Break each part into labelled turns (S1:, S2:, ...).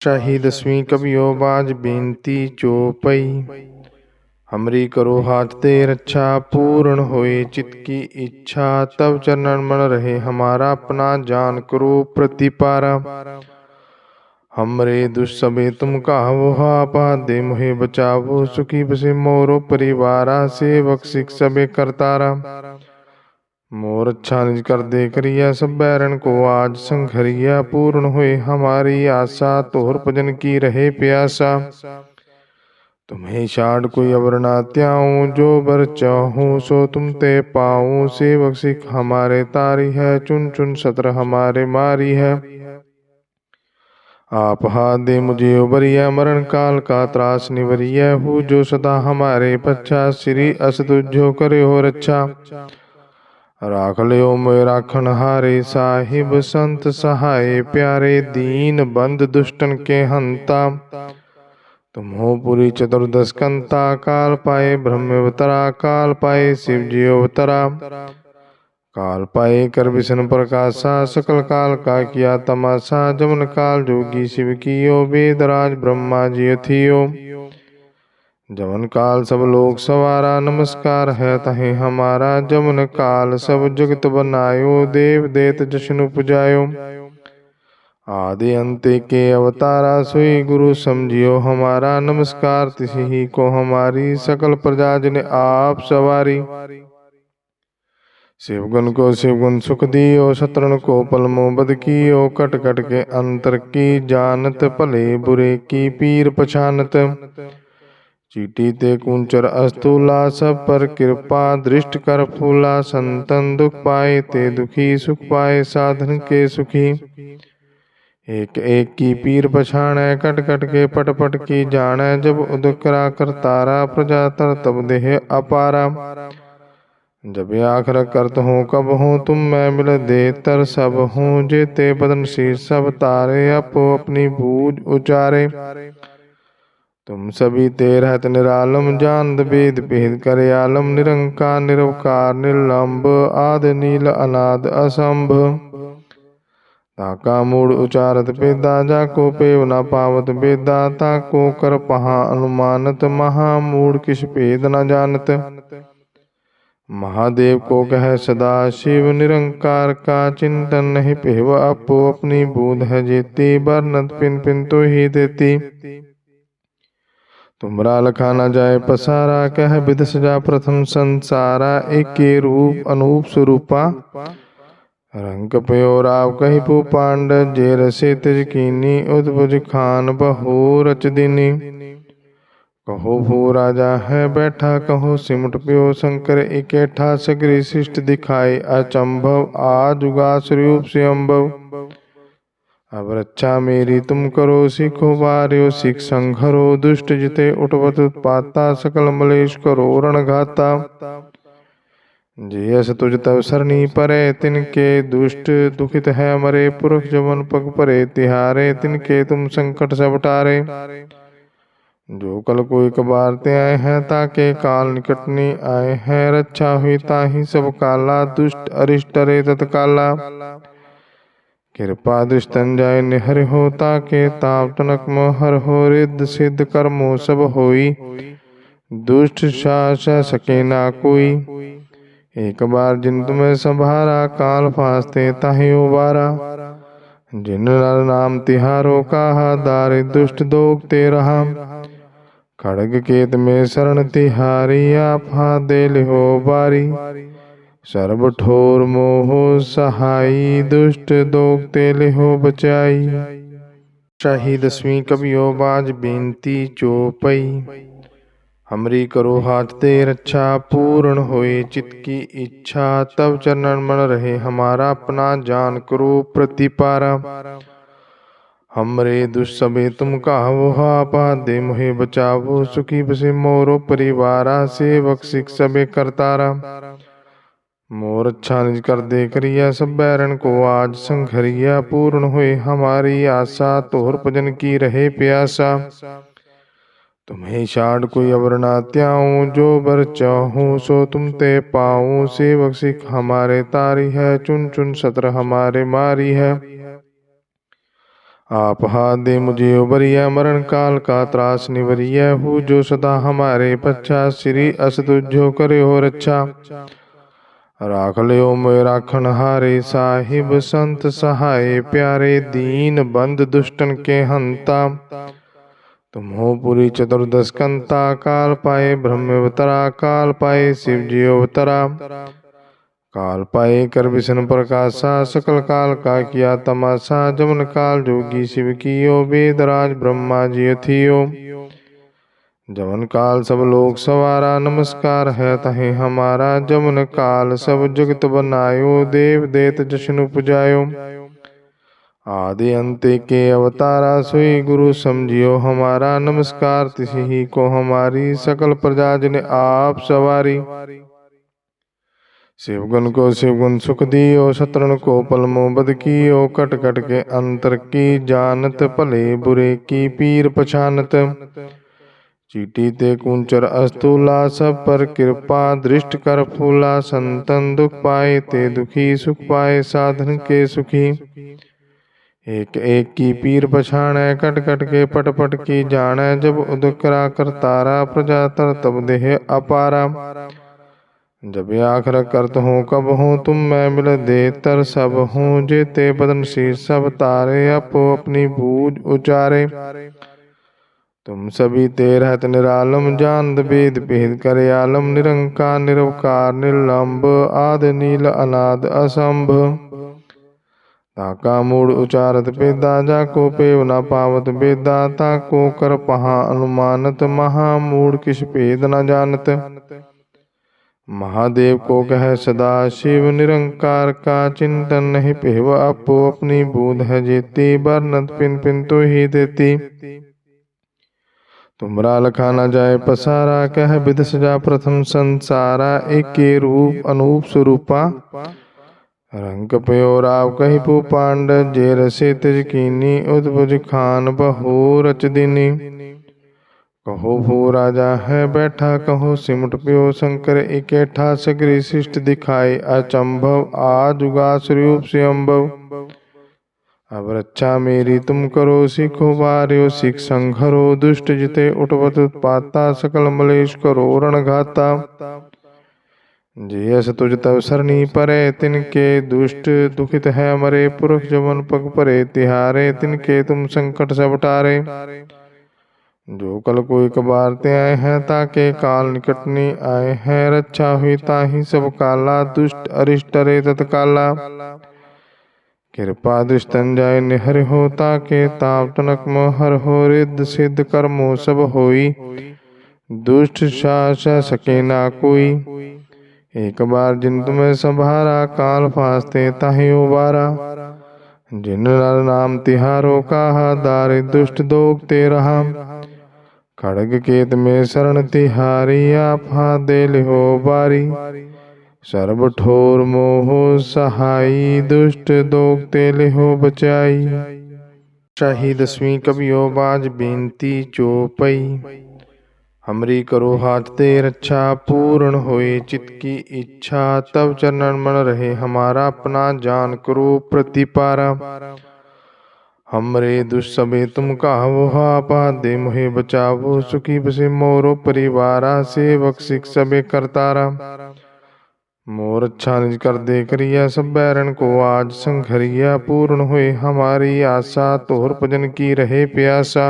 S1: शाही दसवीं कबियो बाज बेनती चौपई। हमरी करो हाथ दे रक्षा, पूर्ण होए चित्त की इच्छा। तब चरणन मन रहे हमारा, अपना जान करो प्रतिपारा। हमरे दुष्सबे तुम कहावो, आपा दे मोहे बचावो। सुखी बसे मोरो परिवारा, सेवक सिख सबे करतारा। मोर अच्छा निज कर दे करिया, सब बैरन को आज संघरिया। पूर्ण हुए हमारी आशा, तोहर भजन की रहे प्यासा। तुम्हें छाड़ कोई अवर ना त्याऊं, जो बर चाहूं सो तुम ते पाऊं। सेवक सिख हमारे तारी है, चुन चुन सत्र हमारे मारी है। आप हाथ दे मुझे उबरिया, मरण काल का त्रास निवरिया। हूँ जो सदा हमारे पच्छा, श्री अस तुझो करे हो रक्षा। राख लियो मोय राखन हारे, साहिब संत सहाय प्यारे। दीन बंद दुष्टन के हंता, तुम हो पुरी चतुर्दश कंता। काल पाए ब्रह्म अवतरा, काल पाए शिव जी अवतरा। काल पाए कर विष्णु प्रकाशा, सकल काल का किया तमाशा। जमन काल जोगी शिव कियो, वेदराज ब्रह्मा जी थियो। जमन काल सब लोग सवारा, नमस्कार है तहे हमारा। जमन काल सब जगत बनायो, देव देत जश्नु पुजायो। आदि अंत के अवतारा, सोई गुरु समझियो हमारा। नमस्कार तिसी ही को हमारी, सकल प्रजा जिन आप सवारी। शिवगुण को शिवगुण सुख दियो, शत्रुन को पलमो बद कियो। कट कट के अंतर की जानत, भले बुरे की पीर पछानत। चीटी ते कुंचर अस्तूला, सब पर कृपा दृष्ट कर फूला। संतन दुख पाए ते दुखी, सुख पाए साधन के सुखी। एक एक की पीर पछाणै, कट कट के पट पट की जाणै। जब उदकरा कर तारा, प्रजा तर तब देह अपारा। जब आखर करत हो कब हो, तुम मैं मिल दे तर सब हूँ। जेते बदन शीर्ष सब तारे, अपो अपनी बूझ उचारे। तुम सभी ते रहत निरालम, जानत वेद भेद करे आलम। निरंकार निरवकार निर्लंब, आदि नील अनाद असंभ। ताका मूड उचारत वेदा, जाको पेव न पावत वेदा। ताको कर पहा अनुमानत, महामूड किस भेद न जानत। महादेव को कह सदा शिव, निरंकार का चिंतन नहीं पेव। अपो अपनी बूध है जेती, बरनत पिन पिन तो ही देती। तुमरा लखा न जाए पसारा, कह विध सजा प्रथम संसारा। एक के रूप अनूप स्वरूपा, रंग पयो राव कही पू पांड। जे रसे तिज कीनी, उद्भुज खान बहु रच दीनी। कहो भू राजा है बैठा, कहो सिमट प्यो शंकर इकेठा। सगरी शिष्ट दिखाए अचंभव, आजुगा स्वरूप से अम्भव। अब रक्षा मेरी तुम करो, सीखो बार्यो सिख संघरो। दुष्ट जिते उठवत उत्पाता, सकल मलेश करो रणघाता। जियस तुझ तब सरनी परे, तिनके दुष्ट दुखित है मरे। पुरख जवन पग परे तिहारे, तिनके तुम संकट सब टारे। जो कल कोई कबार ते आए हैं, ताके काल निकटनी आए हैं। रक्षा हुई ताही सब काला, दुष्ट अरिष्ट रे तत्काला। कृपा दृष्टन जाय निहर हो, ताके ताप तनक मोहर हो। रिद्ध सिद्ध कर्मो सब होई, दुष्ट शास सके ना कोई। एक बार जिन तुम्हें संभारा, काल फासते ताहि उबारा। जिन नर नाम तिहारो कहा, दारि दुष्ट दोग ते रहा। खड़ग केत में शरण तिहारी, आप हाथ दे लिहो बारी। सर्व ठोर मोह सहाई, दुष्ट दोग ते लिहो बचाई। शाही दसवीं कबियो बाज बेनती चौपई। हमरी करो हाथ दे रक्षा, पूर्ण होए चित्त की इच्छा। तब चरणन मन रहे हमारा, अपना जान करो प्रतिपारा। हमरे दुष्सबे तुम कहावो, आपा दे मोहे बचावो। सुखी बसे मोरो परिवारा, सेवक सिख सबे करतारा। मोर अच्छा निज कर दे करिया, सब बैरन को आज संघरिया। पूर्ण हुए हमारी आशा, तोहर भजन की रहे प्यासा। तुम्हें छाड़ कोई अवर ना त्याऊं, जो बर चाहूं सो तुम ते पाऊं। सेवक सिख हमारे तारी है, चुन चुन सत्र हमारे मारी है। आप हाथ दे मुझे उबरिया मरण काल का त्रास निवरिया हूँ जो सदा हमारे पश्चात श्री असतुझो करे हो रक्षा राख लियो मोय राखन हारे साहिब संत सहाय प्यारे दीन बंद दुष्टन के हंता तुम हो पुरी चतुर्दश कंता काल पाए ब्रह्म अवतरा काल पाए शिव जी अवतरा काल पाए कर विष्णु प्रकाशा सकल काल का किया तमाशा जमन काल जोगी शिव कियो वेदराज ब्रह्मा जी थियो जमन काल सब लोग सवारा नमस्कार है तहे हमारा जमन काल सब जगत बनायो देव देत जश्नु पुजायो आदि अंत्य के अवतारा सोई गुरु समझियो हमारा नमस्कार तिसी ही को हमारी सकल प्रजा जिन आप सवारी शिवगुण को शिवगुण सुख दियो शत्रुन को पलमो बद कियो कट कट के अंतर की जानत भले बुरे की पीर पछानत चीटी ते कुंचर अस्तूला सब पर कृपा दृष्ट कर फूला संतन दुख पाए ते दुखी सुख पाए साधन के सुखी एक एक की पीर पछाण कट कट के पट पट की जान जब उदकरा कर तारा प्रजा तर तब देह अपारा जब आखर करत हो कब हो तुम मैं मिल दे तर सब हूँ जेते बदन शीर सब तारे अपो अपनी बूझ उचारे तुम सभी ते रहत निरालम जानद वेद भेद करे आलम निरंकार निरवकार निर्लंब आद नील अनाद असंभ ताका मूड उचारत वेदा जाको पेव न पावत वेदा ताको कर पहा अनुमानत महामूड किस भेद न जानत महादेव को कह सदा शिव निरंकार का चिंतन नहीं पेव अपो अपनी बूध है जेती बरनत पिन पिन तो ही देती तुमरा लखा न जाए पसारा कह विध सजा प्रथम संसारा एक के रूप अनूप स्वरूपा रंग पयो राव कही पू पांड जे रसे तिज कीनी उद्भुज खान बहु रच दिनी कहो भू राजा है बैठा कहो सिमट पियो शंकर इकेठा सगरी शिष्ट दिखाए अचंभव आजुगा स्वरूप से अम्भव अब रक्षा मेरी तुम करो सीखो वार्यो सिख संघरो दुष्ट जिते उठवत उत्पाता सकल मलेश करो रणघाता जियस तुझ तब सरनी परे तिनके दुष्ट दुखित है मरे पुरख जमन पग परे तिहारे तिनके तुम संकट सब टारे जो कल कोई कबार ते आए हैं ताके काल निकटनी आए हैं रक्षा हुई ताही सब काला दुष्ट अरिष्ट रे तत्काला कृपा दृष्टन जाय निहर हो ताके ताप तनक मोहर हो रिद्ध सिद्ध कर्मो सब होई दुष्ट शास सके ना कोई एक बार जिन तुम्हें संभारा काल फास्ते ताहि उबारा जिन नर नाम तिहारो कहा दारि दुष्ट दोग ते रहा खड़ग केत में शरण तिहारी आप हाथ दे लिहो बारी सर्ब ठोर मोह सहाई दुष्ट दोग ते लिहो बचाई शाही 10वीं कवियो बाज बेनती चौपई हमरी करो हाथ दे रक्षा पूर्ण होए चित की इच्छा तब चरण मन रहे हमारा अपना जान करो प्रतिपारा हमरे दुष्सबे तुम कहो आपा दे मुहे बचावो सुखी बसे मोरो परिवारा सेवक सिख सबे करतारा मोर अच्छा निज कर दे करिया सब बैरन को आज संघरिया पूर्ण हुए हमारी आशा तोहर भजन की रहे प्यासा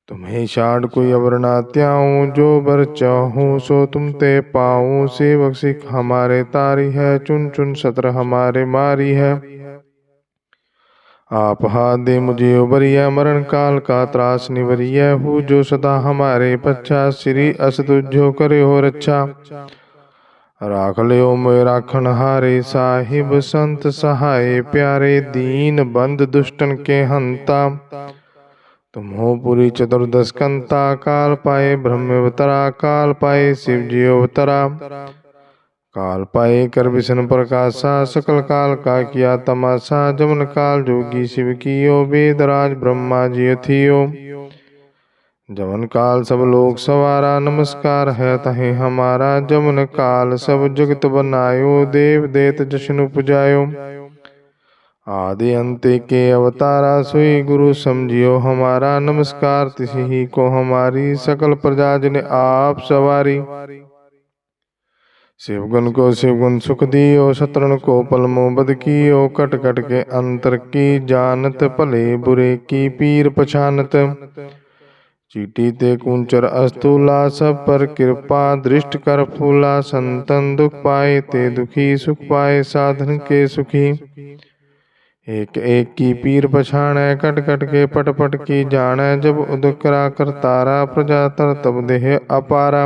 S1: तुम्हें छाड़ कोई अवर ना त्याऊं जो बर चाहूं सो तुम ते पाऊं सेवक सिख हमारे तारी है चुन चुन सत्र हमारे मारी है आप हाथ दे मुझे उबरिया मरण काल का त्रास निवरिया हूँ जो सदा हमारे पश्चात श्री असतुझो करे हो रक्षा राख लियो मोय राखन हारे साहिब संत सहाय प्यारे दीन बंद दुष्टन के हंता तुम हो पुरी चतुर्दश कंता काल पाए ब्रह्म अवतरा काल पाए शिव जी अवतरा काल पाए कर विष्णु प्रकाशा सकल काल का किया तमाशा जमन काल जोगी शिव कियो वेदराज ब्रह्मा जी थियो जमन काल सब लोग सवारा नमस्कार है तहे हमारा जमन काल सब जगत बनायो देव देत जश्नु पुजायो आदि अंत के अवतारा सोई गुरु समझियो हमारा। नमस्कार तिसी ही को हमारी, सकल प्रजा जिन आप सवारी। शिवगुण को शिवगुण सुख दियो, शत्रुन को पलमो बद कियो। कट कट के अंतर की जानत, भले बुरे की पीर पछानत। चीटी ते कुंचर अस्तूला, सब पर कृपा दृष्ट कर फूला। संतन दुख पाए ते दुखी, सुख पाए साधन के सुखी। एक एक की पीर पछाणै, कट कट के पट पट की जाणै। जब उदकरा कर तारा, प्रजा तर तब देह अपारा।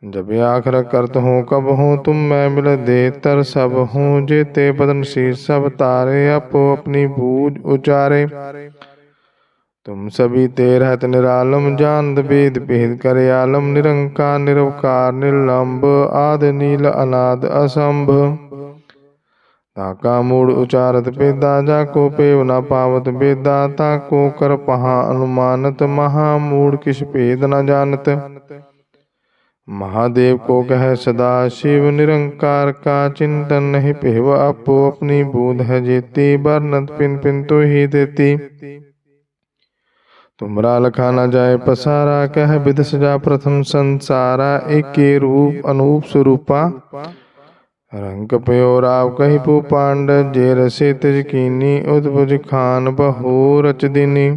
S1: जब आखर करत हो कब हो, तुम मैं मिल दे तर सब हूँ। जेते बदन शीर्ष सब तारे, अपो अपनी बूझ उचारे। तुम सभी ते रहत निरालम, जानत वेद भेद करे आलम। निरंकार निरवकार निर्लंब, आदि नील अनाद असंभ। ताका मूड उचारत बेदा, जाको पेव न पावत बेदा। ताको कर पहा अनुमानत, महामूड किस भेद न जानत। महादेव को कह सदा शिव, निरंकार का चिंतन नहीं पेव। अपो अपनी बूध है जेती, बरनत पिन पिन तो ही देती। तुमरा लखा न जाए पसारा, कह विध सजा प्रथम संसारा। एक के रूप अनूप स्वरूपा, रंग पयो राव कही पू पांड। जे रसे तिज कीनी, उद्भुज खान बहु रच दीनी।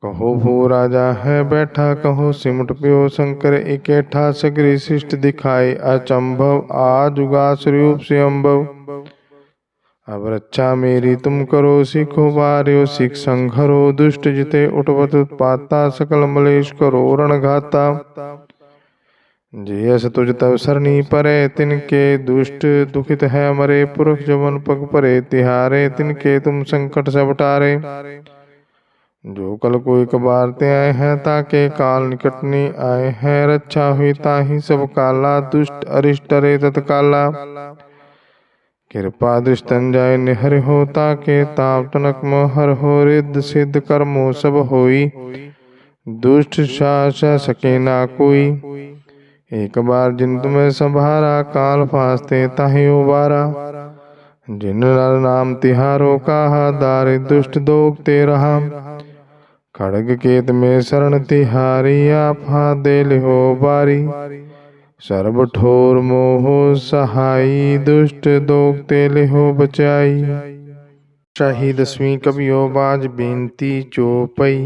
S1: कहो भू राजा है बैठा, कहो सिमट प्यो शंकर इकेठा। सगरी शिष्ट दिखाए अचंभव, आजुगा स्वरूप स्वयंभव। अब रक्षा मेरी तुम करो, सीखो बार्यो सिख संघरो। दुष्ट जिते उठवत उत्पाता, सकल मलेश करो रणघाता। जयस तुझ तब सरनी परे, तिनके दुष्ट दुखित है मरे। पुरख जमन पग परे तिहारे, तिनके तुम संकट सब टारे। जो कल कोई कबार ते आए हैं, ताके काल निकटनी आए हैं। रक्षा हुई ताही सब काला, दुष्ट अरिष्ट रे तत्काला। कृपा दृष्टन जाय निहर हो, ताके ताप तनक मोहर हो। रिद्ध सिद्ध कर्मो सब होई, दुष्ट शास सके ना कोई। एक बार जिन तुम्हें संभारा, काल फास्ते ताहि उबारा। जिन नर नाम तिहारो कहा, दारि दुष्ट दोग ते रहा। खड़ग केत में शरण तिहारी, आपा दे लिहो बारी। सर्व ठोर मोह सहाई, दुष्ट दोग ते लिहो बचाई। शाही 10वीं कवियो बाज बेनती चौपई।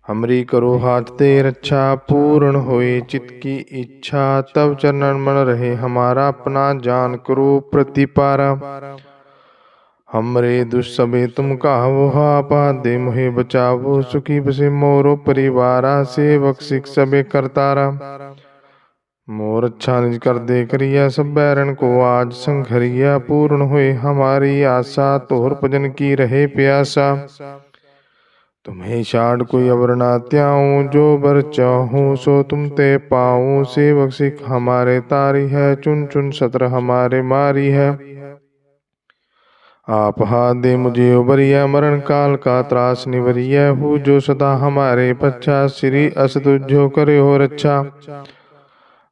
S1: हमरी करो हाथ दे रक्षा, पूर्ण होए चित्त की इच्छा। तब चरणन मन रहे हमारा, अपना जान करो प्रतिपारा। हमरे दुष्सबे तुम कहो, आपा दे मोहे बचावो। सुखी बसे मोरो परिवारा, सेवक सिख सबे करतारा। मोर अच्छा निज कर दे करिया, सब बैरन को आज संघरिया। पूर्ण हुए हमारी आशा, तोहर भजन की रहे प्यासा। तुम्हें छाड़ कोई अवर ना त्याऊं, जो बर चाहूं सो तुम ते पाऊं। सेवक सिख हमारे तारी है, चुन चुन सत्र हमारे मारी है। आप हाथ दे मुझे उबरिया, मरण काल का त्रास निवरिया। हूँ जो सदा हमारे पच्छा, श्री अस तुझो करे हो रक्षा।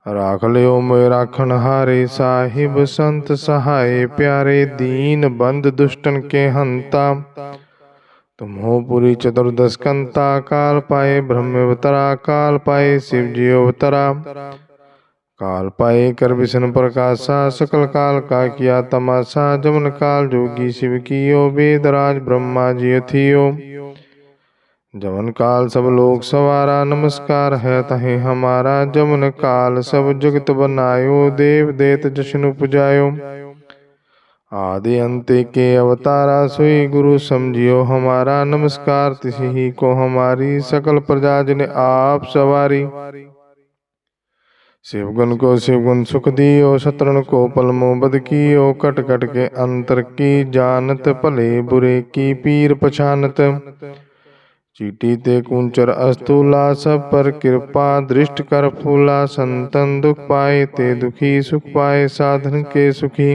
S1: राख लियो मोय राखन हारे, साहिब संत सहाय प्यारे। दीन बंद दुष्टन के हंता, तुम हो पुरी चतुर्दश कंता। काल पाए ब्रह्म अवतरा, काल पाए शिव जी अवतरा। काल पाए कर विष्णु प्रकाशा, सकल काल का किया तमाशा। जमन काल जोगी शिव कियो, वेदराज ब्रह्मा जी थियो। जमन काल सब लोग सवारा, नमस्कार है तहे हमारा। जमन काल सब जगत बनायो, देव देत जश्न पुजायो। आदि अंत के अवतारा, सोई गुरु समझियो हमारा। नमस्कार तिसी ही को हमारी, सकल प्रजा जिन आप सवारी। शिवगुण को शिवगुण सुख दियो, शत्रुन को पलमो बद कियो। कट कट के अंतर की जानत, भले बुरे की पीर पछानत। चीटी ते कुंचर अस्तूला, सब पर कृपा दृष्ट कर फूला। संतन दुख पाए ते दुखी, सुख पाए साधन के सुखी।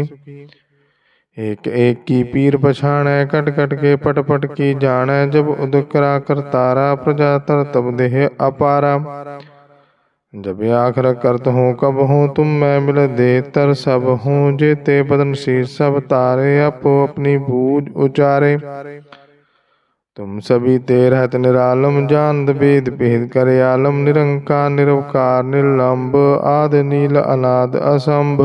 S1: एक एक की पीर पछाणै, कट कट के पट पट की जाणै। जब उदकरा कर तारा, प्रजा तर तब देह अपारा। जब आखिर करत हूँ कब हूँ तुम मैं मिल दे तर सब हूँ जेते बदन शीर्ष सब तारे अपो अपनी बूझ उचारे। तुम सभी ते रहत निरालम जानत वेद भेद करे आलम निरंकार निरवकार निर्लंब आदि नील अनाद असंभ।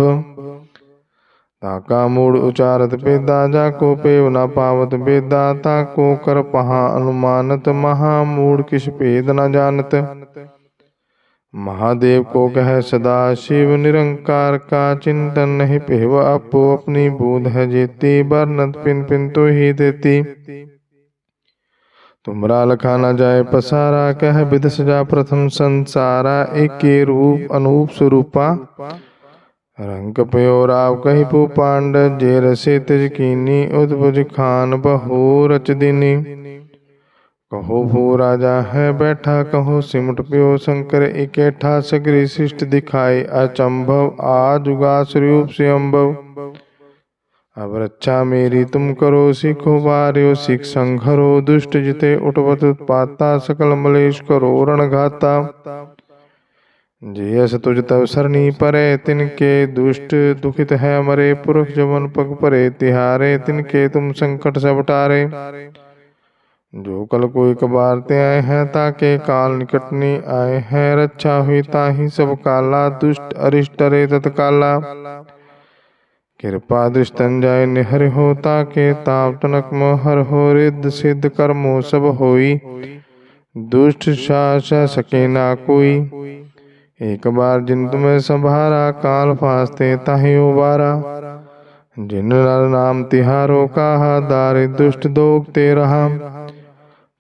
S1: ताका मूड उचारत बेदा जाको पेव न पावत बेदा ताको कर पहा अनुमानत महामूड किस भेद न जानत। महादेव को कह सदा शिव निरंकार का चिंतन नहीं पेव अपो अपनी बूध है जेती बरनत पिन पिन तो ही देती। तुमरा लखा न जाए पसारा कह विध सजा प्रथम संसारा एक के रूप अनूप स्वरूपा। रंग पयो राव कही पु पांड जे रसे तिज कीनी उद्भुज खान बहु रच दिनी। कहो भू राजा है बैठा कहो सिमट प्यो शंकर इकेठा सगरी शिष्ट दिखाई अचंभव आजुगा स्वरूप से अम्भव। अब रक्षा मेरी तुम करो सीखो बार्यो सीख संघरो दुष्ट जिते उठवत उत्पाता सकल मलेश करो रणघाता। जयस तुझ तब सरनी परे तिनके दुष्ट दुखित है मरे पुरख जमन पग परे तिहारे तिनके तुम संकट सब टारे। जो कल कोई कबार ते आए हैं ताके काल निकटनी आए हैं रक्षा हुई ताही सब काला दुष्ट अरिष्ट रे तत्काला। कृपा दृष्टन जाय निहर हो ताके ताप तनक मोहर हो रिद्ध सिद्ध कर्मो सब होई। दुष्ट शास सके ना कोई एक बार जिन तुम्हें संभारा काल फास्ते ताहि उबारा। जिन नर नाम तिहारो कहा दारि दुष्ट दोग ते रहा।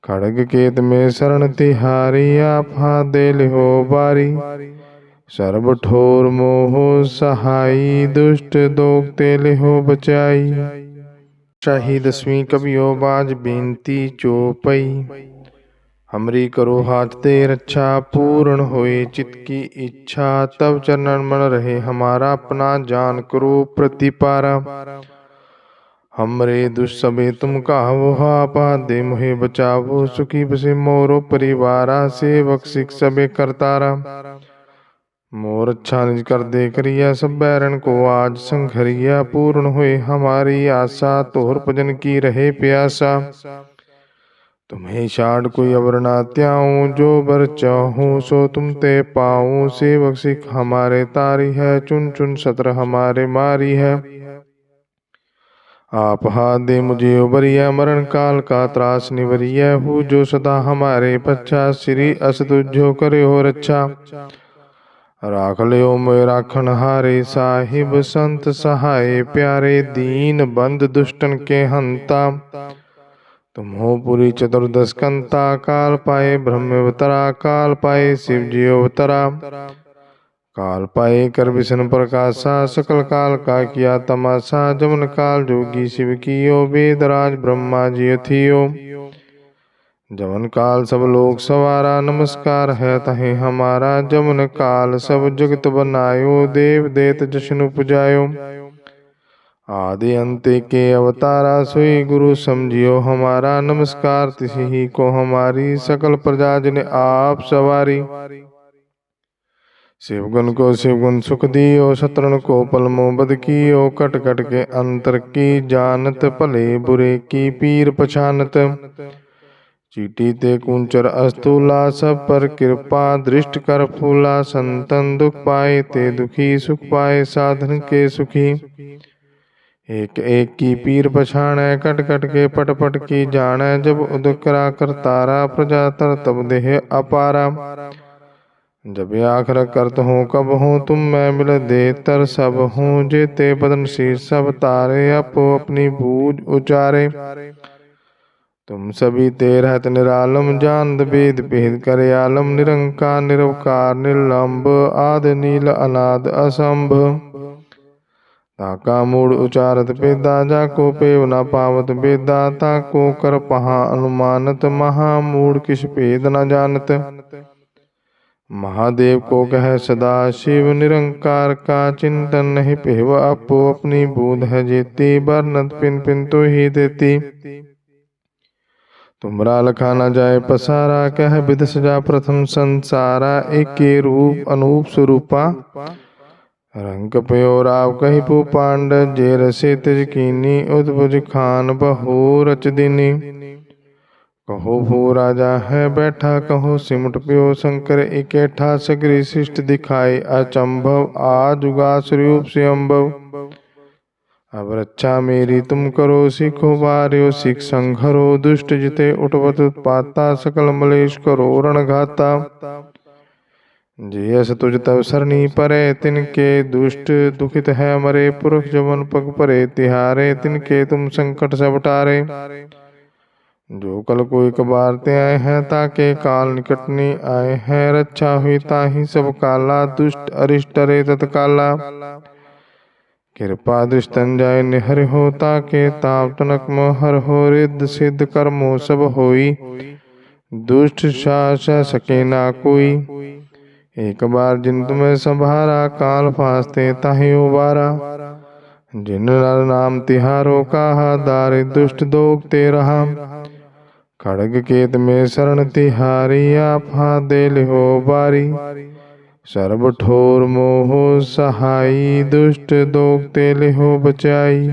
S1: खड़ग केत में शरण तिहारी आपा दे लिहो बारी। सर्व ठोर मोह सहाई दुष्ट दोग ते लिहो बचाई। शाही 10वीं कवियो बाज बेनती चौपई। हमरी करो हाथ दे रक्षा पूर्ण होए चित्त की इच्छा तब चरणन मन रहे हमारा अपना जान करो प्रतिपारा। हमरे दुष्सबे तुम कहो आपा दे मुहे बचावो सुखी बसे मोरो परिवारा सेवक सिख सबे करतारा। मोर अच्छा निज कर दे करिया सब बैरन को आज संघरिया पूर्ण हुए हमारी आशा तोहर भजन की रहे प्यासा। तुम्हें छाड़ कोई अवर ना त्याऊं जो बर चाहूं सो तुम ते पाऊं। सेवक सिख हमारे तारी है चुन चुन सत्र हमारे मारी है। आप हाथ दे मुझे उबरिया मरण काल का त्रास निवरिया हूँ जो सदा हमारे पच्छा श्री अस तुझो करे हो रक्षा। राख लियो मोय राखन हारे साहिब संत सहाय प्यारे दीन बंद दुष्टन के हंता। तुम हो पुरी चतुर्दश कंता काल पाए ब्रह्म अवतरा काल पाए शिव जी अवतरा। काल पाए कर विष्णु प्रकाशा सकल काल का किया तमाशा। जमन काल जोगी शिव कियो वेदराज ब्रह्मा जी थियो। जमन काल सब लोग सवारा नमस्कार है तहे हमारा। जमन काल सब जगत बनायो देव देत जशन उपजायो। आदि अंत्य के अवतारा सोई गुरु समझियो हमारा। नमस्कार तिसी ही को हमारी सकल प्रजा जिन आप सवारी। शिवगुण को शिवगुण सुख दियो शत्रुन को पलमो बद कियो। कट कट के अंतर की जानत भले बुरे की पीर पछानत। चीटी ते कुंचर अस्तूला सब पर कृपा दृष्ट कर फूला। संतन दुख पाए ते दुखी सुख पाए साधन के सुखी। एक एक की पीर पछाणै कट कट के पट पट की जाणै। जब उदकरा कर तारा प्रजा तर तब देह अपारा। जब आखिर करत हूँ कब हूँ तुम मैं मिल दे तर सब हूँ जेते बदन शीर्ष सब तारे अपो अपनी बूझ उचारे। तुम सभी ते रहत निरालम जानत वेद भेद करे आलम निरंकार निरवकार निर्लंब आदि नील अनाद असंभ। ताका मूड उचारत बेदा जाको पेव न पावत बेदा ताको कर पहा अनुमानत महामूड किस भेद न जानत। महादेव को कह सदा शिव निरंकार का चिंतन नहीं पेव अपो अपनी बूध है जेती बरनत पिन पिन तो ही देती। तुमरा लखा न जाए पसारा, कह विध सजा प्रथम संसारा। एके रूप अनूप स्वरूपा, रंग पयो राव कही पू पांड। जे रसे तिज कीनी, उद्भुज खान बहु रच दीनी। कहो भू राजा है बैठा, कहो सिमट पियो शंकर इकेठा। सगरी शिष्ट दिखाए अचंभव, आजुगा स्वरूप से अम्भव। अब रक्षा मेरी तुम करो, सीखो बार्यो सिख संघरो। दुष्ट जिते उठवत उत्पाता, सकल मलेश करो रणघाता। जियस तुझ तब सरनी परे, तिनके दुष्ट दुखित है मरे। पुरख जवन पग परे तिहारे, तिनके तुम संकट सब टारे। जो कल को एक बार ते आए हैं, ताके काल निकटनी आए हैं। रक्षा हुई ताही सब काला, दुष्ट अरिष्ट रे तत्काला। कृपा दृष्टन जाय निहर हो, ताके ताप तनक मोहर हो। रिद्ध सिद्ध कर्मो सब होई, दुष्ट शास सके ना कोई। एक बार जिन तुम्हें संभारा, काल फांसते ताहि उबारा। जिन नर नाम तिहारो कहा, दारि दुष्ट दोगते रहा। खड़ग केत में शरण तिहारी, आपा दे लिहो बारी। सर्ब ठोर मोह सहाई, दुष्ट दोगते लिहो बचाई।